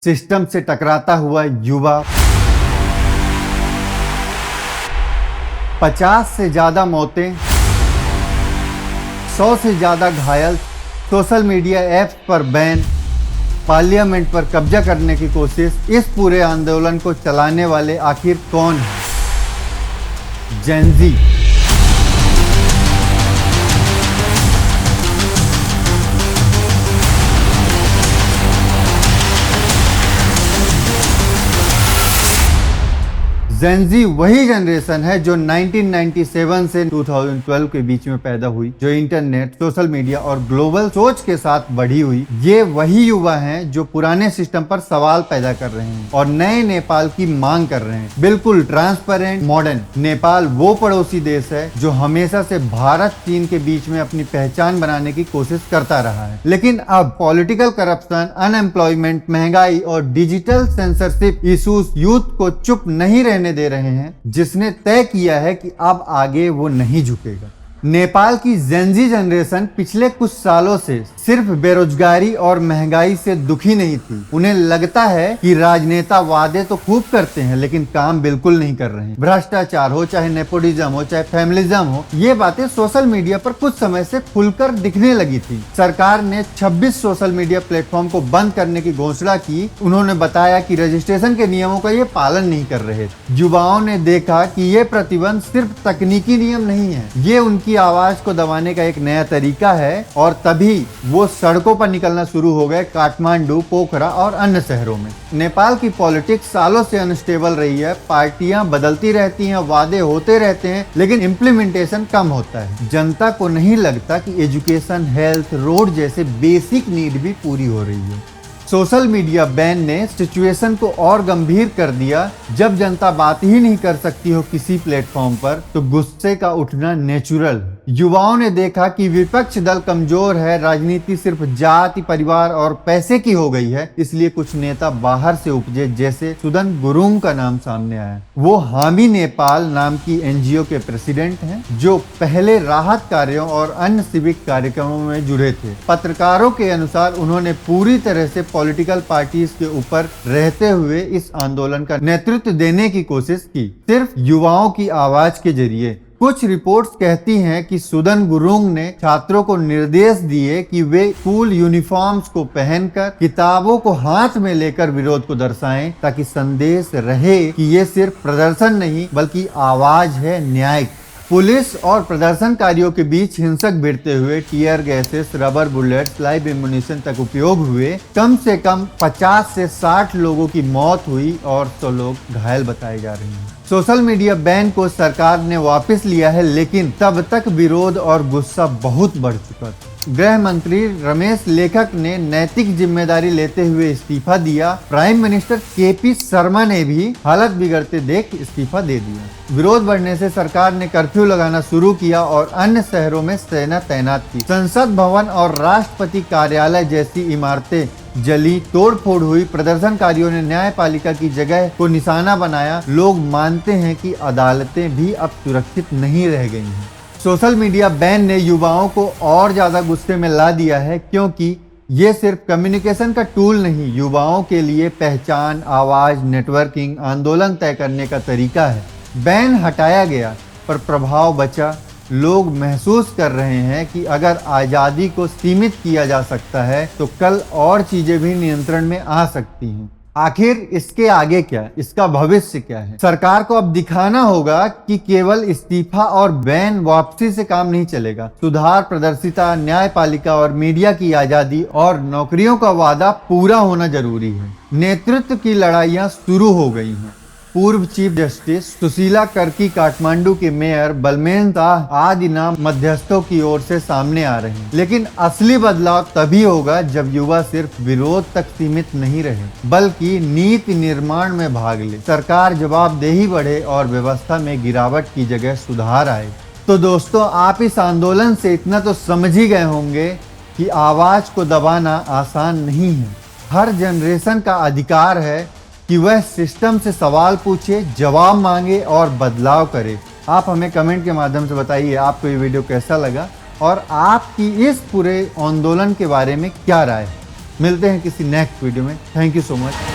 System से टकराता हुआ युवा, 50 से ज्यादा मौतें, 100 से ज्यादा घायल, सोशल मीडिया ऐप्स पर बैन, पार्लियामेंट पर कब्जा करने की कोशिश। इस पूरे आंदोलन को चलाने वाले आखिर कौन है? जेन ज़ी। जेन ज़ी वही जनरेशन है जो 1997 से 2012 के बीच में पैदा हुई, जो इंटरनेट, सोशल मीडिया और ग्लोबल सोच के साथ बढ़ी हुई। ये वही युवा हैं जो पुराने सिस्टम पर सवाल पैदा कर रहे हैं और नए नेपाल की मांग कर रहे हैं। बिल्कुल ट्रांसपेरेंट, मॉडर्न नेपाल वो पड़ोसी देश है जो हमेशा से भारत चीन के बीच में अपनी पहचान बनाने की कोशिश करता रहा है। लेकिन अब पॉलिटिकल करप्शन, अनएम्प्लॉयमेंट, महंगाई और डिजिटल सेंसरशिप इशूज यूथ को चुप नहीं रहने दे रहे हैं, जिसने तय किया है कि अब आगे वो नहीं झुकेगा। नेपाल की जेन ज़ी जनरेशन पिछले कुछ सालों से सिर्फ बेरोजगारी और महंगाई से दुखी नहीं थी। उन्हें लगता है कि राजनेता वादे तो खूब करते हैं लेकिन काम बिल्कुल नहीं कर रहे हैं। भ्रष्टाचार हो, चाहे नेपोटिज्म हो, चाहे फैमिलिज्म हो, ये बातें सोशल मीडिया पर कुछ समय से खुलकर दिखने लगी थी। सरकार ने 26 सोशल मीडिया प्लेटफॉर्म को बंद करने की घोषणा की। उन्होंने बताया कि रजिस्ट्रेशन के नियमों का ये पालन नहीं कर रहे। युवाओं ने देखा कि ये प्रतिबंध सिर्फ तकनीकी नियम नहीं है, ये उनकी आवाज को दबाने का एक नया तरीका है। और तभी वो सड़कों पर निकलना शुरू हो गए, काठमांडू, पोखरा और अन्य शहरों में। नेपाल की पॉलिटिक्स सालों से अनस्टेबल रही है। पार्टियां बदलती रहती हैं, वादे होते रहते हैं, लेकिन इम्प्लीमेंटेशन कम होता है। जनता को नहीं लगता कि एजुकेशन, हेल्थ, रोड जैसे बेसिक नीड भी पूरी हो रही है। सोशल मीडिया बैन ने सिचुएशन को और गंभीर कर दिया। जब जनता बात ही नहीं कर सकती हो किसी प्लेटफॉर्म पर, तो गुस्से का उठना नेचुरल। युवाओं ने देखा कि विपक्ष दल कमजोर है, राजनीति सिर्फ जाति, परिवार और पैसे की हो गई है, इसलिए कुछ नेता बाहर से उपजे, जैसे सुदन गुरुंग का नाम सामने आया। वो हामी नेपाल नाम की एनजीओ के प्रेसिडेंट हैं, जो पहले राहत कार्यों और अन्य सिविक कार्यक्रमों में जुड़े थे। पत्रकारों के अनुसार उन्होंने पूरी तरह से पॉलिटिकल पार्टीज के ऊपर रहते हुए इस आंदोलन का नेतृत्व देने की कोशिश की, सिर्फ युवाओं की आवाज के जरिए। कुछ रिपोर्ट्स कहती हैं कि सुदन गुरुंग ने छात्रों को निर्देश दिए कि वे स्कूल यूनिफॉर्म्स को पहनकर, किताबों को हाथ में लेकर विरोध को दर्शाएं, ताकि संदेश रहे कि ये सिर्फ प्रदर्शन नहीं बल्कि आवाज है न्याय। पुलिस और प्रदर्शनकारियों के बीच हिंसक भिड़ते हुए tear gases, rubber bullets, live ammunition तक उपयोग हुए। कम से कम 50 से 60 लोगों की मौत हुई और 100 लोग घायल बताए जा रहे हैं। सोशल मीडिया बैन को सरकार ने वापस लिया है, लेकिन तब तक विरोध और गुस्सा बहुत बढ़ चुका था। गृह मंत्री रमेश लेखक ने नैतिक जिम्मेदारी लेते हुए इस्तीफा दिया। प्राइम मिनिस्टर केपी शर्मा ने भी हालत बिगड़ते देख इस्तीफा दे दिया। विरोध बढ़ने से सरकार ने कर्फ्यू लगाना शुरू किया और अन्य शहरों में सेना तैनात की। संसद भवन और राष्ट्रपति कार्यालय जैसी इमारतें जली, तोड़फोड़ हुई। प्रदर्शनकारियों ने न्यायपालिका की जगह को निशाना बनाया। लोग मानते हैं कि अदालतें भी अब सुरक्षित नहीं रह गई हैं। सोशल मीडिया बैन ने युवाओं को और ज्यादा गुस्से में ला दिया है, क्योंकि ये सिर्फ कम्युनिकेशन का टूल नहीं, युवाओं के लिए पहचान, आवाज, नेटवर्किंग, आंदोलन तय करने का तरीका है। बैन हटाया गया पर प्रभाव बचा। लोग महसूस कर रहे हैं कि अगर आज़ादी को सीमित किया जा सकता है तो कल और चीजें भी नियंत्रण में आ सकती हैं। आखिर इसके आगे क्या, इसका भविष्य क्या है? सरकार को अब दिखाना होगा कि केवल इस्तीफा और बैन वापसी से काम नहीं चलेगा। सुधार, पारदर्शिता, न्यायपालिका और मीडिया की आजादी और नौकरियों का वादा पूरा होना जरूरी है। नेतृत्व की लड़ाइयां शुरू हो गई हैं। पूर्व चीफ जस्टिस सुशीला कर्की, काठमांडू के मेयर बलमेन शाह आदि नाम मध्यस्थों की ओर से सामने आ रहे हैं। लेकिन असली बदलाव तभी होगा जब युवा सिर्फ विरोध तक सीमित नहीं रहे, बल्कि नीति निर्माण में भाग ले। सरकार जवाबदेही बढ़े और व्यवस्था में गिरावट की जगह सुधार आए। तो दोस्तों, आप इस आंदोलन से इतना तो समझ ही गए होंगे कि आवाज को दबाना आसान नहीं है। हर जनरेशन का अधिकार है कि वह सिस्टम से सवाल पूछे, जवाब मांगे और बदलाव करे। आप हमें कमेंट के माध्यम से बताइए आपको ये वीडियो कैसा लगा और आपकी इस पूरे आंदोलन के बारे में क्या राय है। मिलते हैं किसी नेक्स्ट वीडियो में। Thank you so much.